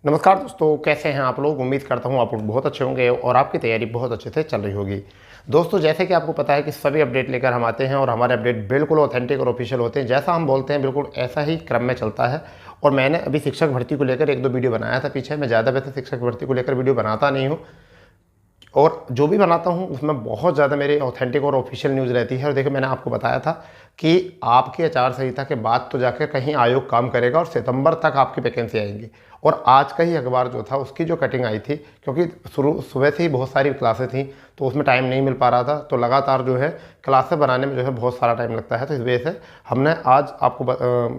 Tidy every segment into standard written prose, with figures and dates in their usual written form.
नमस्कार दोस्तों, कैसे हैं आप लोग। उम्मीद करता हूं आप लोग बहुत अच्छे होंगे और आपकी तैयारी बहुत अच्छे से चल रही होगी। दोस्तों, जैसे कि आपको पता है कि सभी अपडेट लेकर हम आते हैं और हमारे अपडेट बिल्कुल ऑथेंटिक और ऑफिशियल होते हैं। जैसा हम बोलते हैं बिल्कुल ऐसा ही क्रम में चलता है। और मैंने अभी शिक्षक भर्ती को लेकर एक दो वीडियो बनाया था पीछे। मैं ज़्यादा वैसे शिक्षक भर्ती को लेकर वीडियो बनाता नहीं हूँ, और जो भी बनाता हूँ उसमें बहुत ज़्यादा मेरी ऑथेंटिक और ऑफिशियल न्यूज़ रहती है। और देखिए, मैंने आपको बताया था कि आपकी आचार संहिता के बाद तो जाकर कहीं आयोग काम करेगा और सितंबर तक आपकी वैकेंसी आएंगी। और आज का ही अखबार जो था उसकी जो कटिंग आई थी, क्योंकि सुबह से ही बहुत सारी क्लासें थी तो उसमें टाइम नहीं मिल पा रहा था, तो लगातार जो है क्लासें बनाने में जो है बहुत सारा टाइम लगता है। तो इस वजह से हमने आज आपको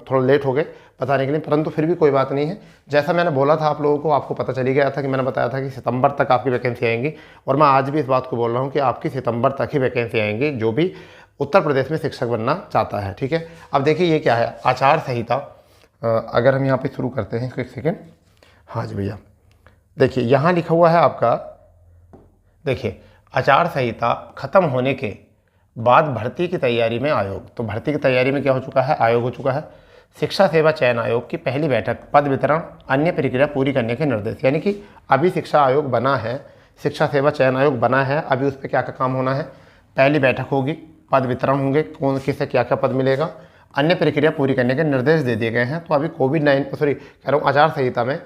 थोड़ा लेट हो गए बताने के लिए, परंतु फिर भी कोई बात नहीं है। जैसा मैंने बोला था आप लोगों को, आपको पता चली गया था कि मैंने बताया था कि सितंबर तक आपकी वैकेंसी आएंगी। और मैं आज भी इस बात को बोल रहा हूँ कि आपकी सितंबर तक ही वैकेंसी आएंगी, जो भी उत्तर प्रदेश में शिक्षक बनना चाहता है। ठीक है, अब देखिए ये क्या है, आचार संहिता। अगर हम यहाँ पे शुरू करते हैं एक सेकेंड। हाँ जी भैया, देखिए यहाँ लिखा हुआ है आपका। देखिए, आचार संहिता खत्म होने के बाद भर्ती की तैयारी में आयोग। तो भर्ती की तैयारी में क्या हो चुका है, आयोग हो चुका है। शिक्षा सेवा चयन आयोग की पहली बैठक, पद वितरण, अन्य प्रक्रिया पूरी करने के निर्देश। यानी कि अभी शिक्षा आयोग बना है, शिक्षा सेवा चयन आयोग बना है, अभी उस पर क्या क्या काम होना है। पहली बैठक होगी, पद वितरण होंगे, कौन किसे क्या क्या पद मिलेगा, अन्य प्रक्रिया पूरी करने के निर्देश दे दिए गए हैं। तो अभी कह रहा हूँ आचार संहिता में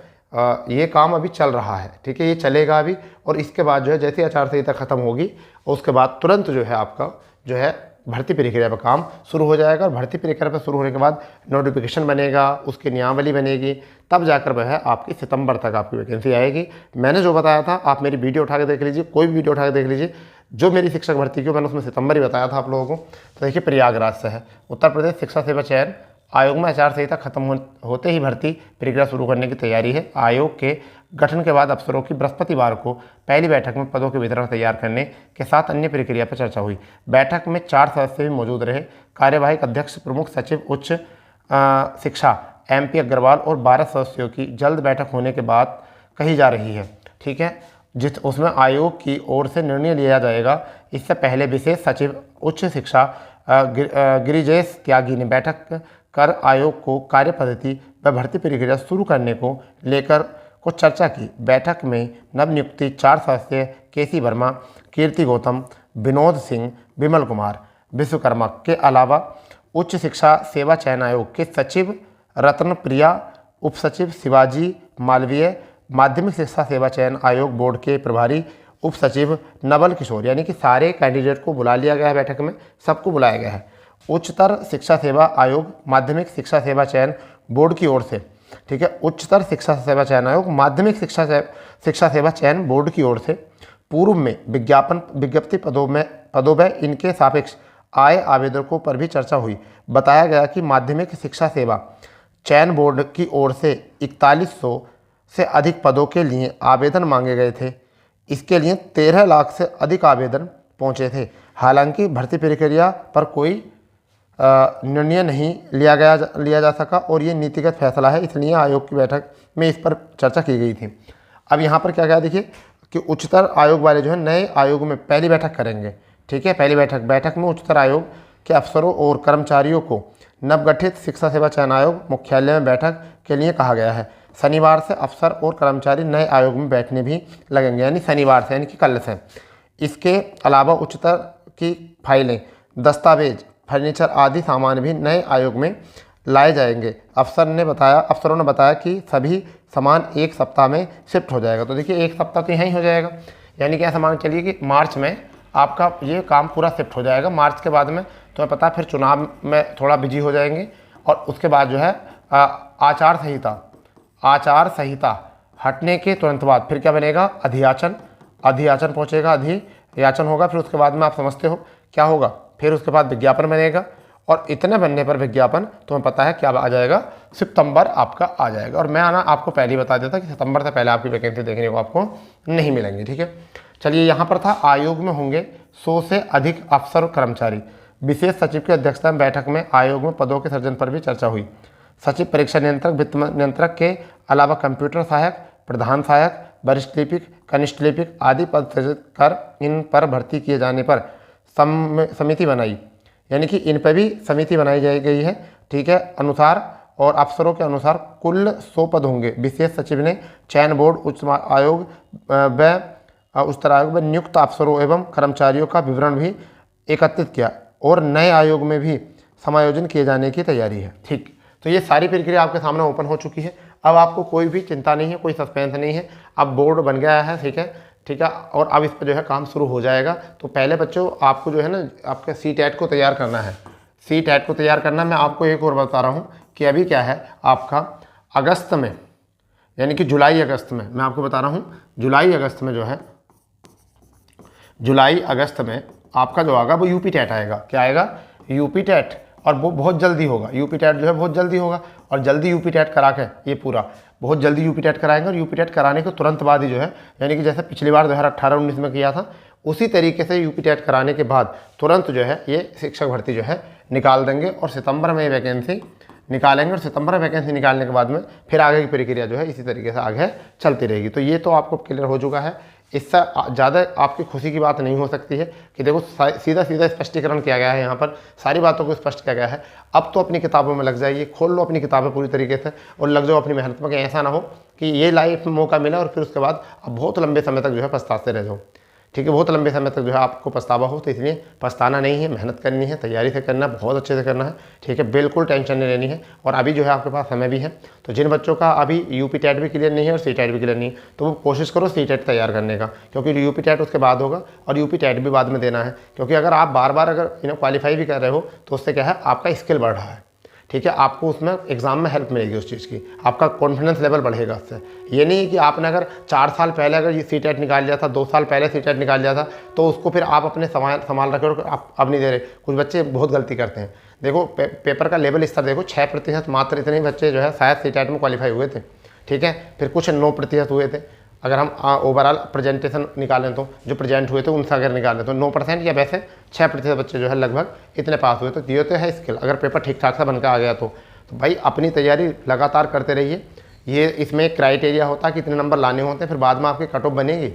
ये काम अभी चल रहा है। ठीक है, ये चलेगा अभी। और इसके बाद जो है जैसे आचार संहिता खत्म होगी और उसके बाद तुरंत जो है आपका जो है भर्ती प्रक्रिया पर काम शुरू हो जाएगा। और भर्ती प्रक्रिया पर शुरू होने के बाद नोटिफिकेशन बनेगा, उसकी नियमावली बनेगी, तब जाकर वह आपकी सितंबर तक आपकी वैकेंसी आएगी। मैंने जो बताया था, आप मेरी वीडियो उठा के देख लीजिए, कोई भी वीडियो उठा के देख लीजिए जो मेरी शिक्षक भर्ती की, मैंने उसमें सितंबर ही बताया था आप लोगों को। तो देखिए, प्रयागराज से है, उत्तर प्रदेश शिक्षा सेवा चयन आयोग में आचार संहिता खत्म होते ही भर्ती प्रक्रिया शुरू करने की तैयारी है। आयोग के गठन के बाद अफसरों की बृहस्पतिवार को पहली बैठक में पदों के वितरण तैयार करने के साथ अन्य प्रक्रिया पर चर्चा हुई। बैठक में 4 सदस्य भी मौजूद रहे। कार्यवाहक अध्यक्ष, प्रमुख सचिव उच्च शिक्षा MP अग्रवाल और 12 सदस्यों की जल्द बैठक होने के बाद कही जा रही है। ठीक है, उसमें आयोग की ओर से निर्णय लिया जाएगा। इससे पहले विशेष सचिव उच्च शिक्षा गिरिजेश त्यागी ने बैठक कर आयोग को कार्य पद्धति व भर्ती प्रक्रिया शुरू करने को लेकर कुछ चर्चा की। बैठक में नवनियुक्ति 4 सदस्य केसी वर्मा, कीर्ति गौतम, विनोद सिंह, विमल कुमार विश्वकर्मा के अलावा उच्च शिक्षा सेवा चयन आयोग के सचिव रत्न प्रिया, उप सचिव शिवाजी मालवीय, माध्यमिक शिक्षा सेवा चयन आयोग बोर्ड के प्रभारी उप सचिव नवल किशोर। यानी कि सारे कैंडिडेट को बुला लिया गया है, बैठक में सबको बुलाया गया है। उच्चतर शिक्षा सेवा आयोग, माध्यमिक शिक्षा सेवा चयन बोर्ड की ओर से, ठीक है, उच्चतर शिक्षा सेवा चयन आयोग, माध्यमिक शिक्षा सेवा चयन बोर्ड की ओर से पूर्व में विज्ञप्ति पदों में इनके सापेक्ष आए आवेदकों पर भी चर्चा हुई। बताया गया कि माध्यमिक शिक्षा सेवा चयन बोर्ड की ओर से 4100 से अधिक पदों के लिए आवेदन मांगे गए थे। इसके लिए 13 लाख से अधिक आवेदन पहुंचे थे। हालांकि भर्ती प्रक्रिया पर कोई निर्णय नहीं लिया जा सका और ये नीतिगत फैसला है, इसलिए आयोग की बैठक में इस पर चर्चा की गई थी। अब यहाँ पर क्या क्या देखिए कि उच्चतर आयोग वाले जो है नए आयोग में पहली बैठक करेंगे। ठीक है, पहली बैठक में उच्चतर आयोग के अफसरों और कर्मचारियों को नवगठित शिक्षा सेवा चयन आयोग मुख्यालय में बैठक के लिए कहा गया है। शनिवार से अफसर और कर्मचारी नए आयोग में बैठने भी लगेंगे, यानी शनिवार से, यानी कि कल से। इसके अलावा उच्चतर की फाइलें, दस्तावेज, फर्नीचर आदि सामान भी नए आयोग में लाए जाएंगे। अफसरों ने बताया कि सभी सामान 1 सप्ताह में शिफ्ट हो जाएगा। तो देखिए 1 सप्ताह तो यहीं हो जाएगा, यानी कि ऐसा मान चलिए कि मार्च में आपका ये काम पूरा शिफ्ट हो जाएगा। मार्च के बाद में तुम्हें पता है फिर चुनाव में थोड़ा बिजी हो जाएंगे। और उसके बाद जो है आचार संहिता हटने के तुरंत बाद फिर क्या बनेगा, अधियाचन पहुँचेगा, अधियाचन होगा। फिर उसके बाद में आप समझते हो क्या होगा, फिर उसके बाद विज्ञापन बनेगा। और इतने बनने पर विज्ञापन तुम्हें पता है क्या आ जाएगा, सितंबर आपका आ जाएगा। और मैं आपको पहले ही बता देता कि सितंबर से पहले आपकी वैकेंसी देखने को आपको नहीं मिलेंगी। ठीक है, चलिए यहाँ पर था आयोग में होंगे 100 से अधिक अफसर और कर्मचारी। विशेष सचिव की अध्यक्षता में बैठक में आयोग में पदों के सृजन पर भी चर्चा हुई। सचिव, परीक्षा नियंत्रक, वित्त नियंत्रक के अलावा कंप्यूटर सहायक, प्रधान सहायक, वरिष्ठ लिपिक, कनिष्ठ लिपिक आदि पद सृजित कर इन पर भर्ती किए जाने पर समिति बनाई, यानी कि इन पर भी समिति बनाई गई है। ठीक है, अनुसार और अफसरों के अनुसार कुल 100 पद होंगे। विशेष सचिव ने चयन बोर्ड, उच्च आयोग व उच्चतर आयोग में नियुक्त अफसरों एवं कर्मचारियों का विवरण भी एकत्रित किया और नए आयोग में भी समायोजन किए जाने की तैयारी है। ठीक, तो ये सारी प्रक्रिया आपके सामने ओपन हो चुकी है। अब आपको कोई भी चिंता नहीं है, कोई सस्पेंस नहीं है। अब बोर्ड बन गया है, ठीक है, ठीक है, और अब इस पर जो है काम शुरू हो जाएगा। तो पहले बच्चों आपको जो है ना आपके CTET को तैयार करना है। CTET को तैयार करना, मैं आपको एक और बता रहा हूँ कि अभी क्या है आपका अगस्त में, यानी कि जुलाई अगस्त में, मैं आपको बता रहा हूँ जुलाई अगस्त में जो है, जुलाई अगस्त में आपका जो आएगा वो UP-TET आएगा। क्या आएगा? UP-TET, और वो बहुत जल्दी होगा। UP-TET जो है बहुत जल्दी होगा, और जल्दी UP-TET करा के ये पूरा बहुत जल्दी UP-TET कराएंगे। और UP-TET कराने के तुरंत बाद ही जो है, यानी कि जैसे पिछली बार 2018-19 में किया था, उसी तरीके से UP-TET कराने के बाद तुरंत जो है ये शिक्षक भर्ती जो है निकाल देंगे और सितंबर में वैकेंसी निकालेंगे। और सितंबर में वैकेंसी निकालने के बाद में फिर आगे की प्रक्रिया जो है इसी तरीके से आगे चलती रहेगी। तो ये तो आपको क्लियर हो चुका है। इससे ज़्यादा आपकी खुशी की बात नहीं हो सकती है कि देखो सीधा सीधा स्पष्टीकरण किया गया है, यहाँ पर सारी बातों को स्पष्ट किया गया है। अब तो अपनी किताबों में लग जाइए, खोल लो अपनी किताबें पूरी तरीके से और लग जाओ अपनी मेहनत में, कि ऐसा ना हो कि ये लाइफ में मौका मिला और फिर उसके बाद अब बहुत लंबे समय तक जो है पछताते रह जाओ। ठीक है, बहुत लंबे समय तक जो है आपको पछतावा हो। तो इसलिए पछताना नहीं है, मेहनत करनी है, तैयारी से करना है, बहुत अच्छे से करना है। ठीक है, बिल्कुल टेंशन नहीं लेनी है। और अभी जो है आपके पास समय भी है। तो जिन बच्चों का अभी UP-TET भी क्लियर नहीं है और CTET भी क्लियर नहीं है, तो वो कोशिश करो CTET तैयार करने का, क्योंकि UP-TET उसके बाद होगा और UP-TET भी बाद में देना है। क्योंकि अगर आप बार बार अगर क्वालिफाई भी कर रहे हो तो उससे क्या है, आपका स्किल बढ़ रहा है। ठीक है, आपको उसमें एग्जाम में हेल्प मिलेगी उस चीज़ की, आपका कॉन्फिडेंस लेवल बढ़ेगा उससे। ये नहीं कि आपने अगर 4 साल पहले अगर ये CTET निकाल लिया था, 2 साल पहले CTET निकाल लिया था, तो उसको फिर आप अपने संभाल रखे और आप अब नहीं दे रहे। कुछ बच्चे बहुत गलती करते हैं। देखो पेपर का लेवल स्तर देखो, 6% मात्र इतने बच्चे जो है शायद CTET में क्वालिफाई हुए थे। ठीक है, फिर कुछ 9% हुए थे। अगर हम ओवरऑल प्रेजेंटेशन निकालें तो जो प्रेजेंट हुए थे उनसे अगर निकालें तो 9% या वैसे 6% बच्चे जो है लगभग इतने पास हुए। तो ये तो है स्किल, अगर पेपर ठीक ठाक से बनकर आ गया तो भाई अपनी तैयारी लगातार करते रहिए। ये इसमें एक क्राइटेरिया होता है कि इतने नंबर लाने होते हैं, फिर बाद में आपकी कट ऑफ बनेगी।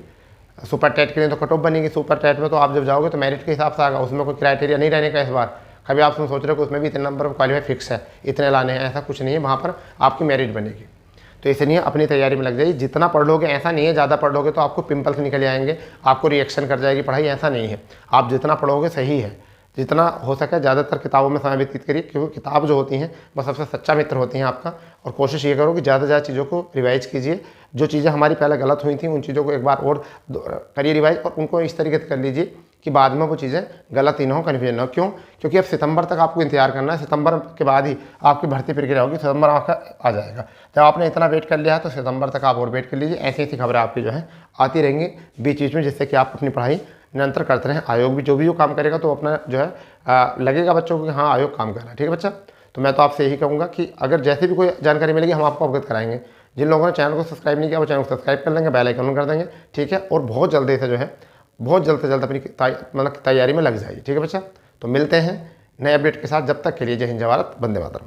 सुपर-TET के लिए तो कट ऑफ बनेगी, सुपर-TET में तो आप जब जाओगे तो मेरिट के हिसाब से आएगा, उसमें कोई क्राइटेरिया नहीं रहने का इस बार। कभी आप सोच रहे हो कि उसमें भी इतने नंबर क्वालिफाई फिक्स है, इतने लाने हैं, ऐसा कुछ नहीं है, वहाँ पर आपकी मेरिट बनेगी। तो इसलिए अपनी तैयारी में लग जाइए। जितना पढ़ लोगे, ऐसा नहीं है ज़्यादा पढ़ लोगे तो आपको पिंपल्स निकल आएंगे, आपको रिएक्शन कर जाएगी पढ़ाई, ऐसा नहीं है। आप जितना पढ़ोगे सही है, जितना हो सके ज़्यादातर किताबों में समय व्यतीत करिए, क्योंकि किताब जो होती हैं वो सबसे सच्चा मित्र होती हैं आपका। और कोशिश ये करो कि ज़्यादा से ज़्यादा चीज़ों को रिवाइज कीजिए। जो चीज़ें हमारी पहले गलत हुई थी उन चीज़ों को एक बार और करिए रिवाइज, और उनको इस तरीके से कर लीजिए कि बाद में वो चीज़ें गलत ही ना हो, कन्फ्यूजन ना हो। क्यों? क्योंकि अब सितंबर तक आपको इंतजार करना है। सितंबर के बाद ही आपकी भर्ती प्रक्रिया होगी, सितंबर आपका आ जाएगा। जब आपने इतना वेट कर लिया है तो सितंबर तक आप और वेट कर लीजिए। ऐसी ऐसी खबरें आपकी जो है आती रहेंगी बीच बीच में, जिससे कि आप अपनी पढ़ाई निरंतर करते रहें। आयोग भी जो भी काम करेगा तो अपना जो है लगेगा बच्चों को कि हाँ आयोग काम कर रहा है। ठीक है बच्चा, तो मैं तो आपसे यही कहूँगा कि अगर जैसे भी कोई जानकारी मिलेगी हम आपको अवगत कराएंगे। जिन लोगों ने चैनल को सब्सक्राइब नहीं किया वो चैनल को सब्सक्राइब कर लेंगे, बेल आइकन कर देंगे। ठीक है, और बहुत जल्दी से जो है बहुत जल्द से जल्द अपनी मतलब तैयारी में लग जाइए। ठीक है बच्चा, तो मिलते हैं नए अपडेट के साथ। जब तक के लिए जय हिंद, जय भारत, वंदे मातरम।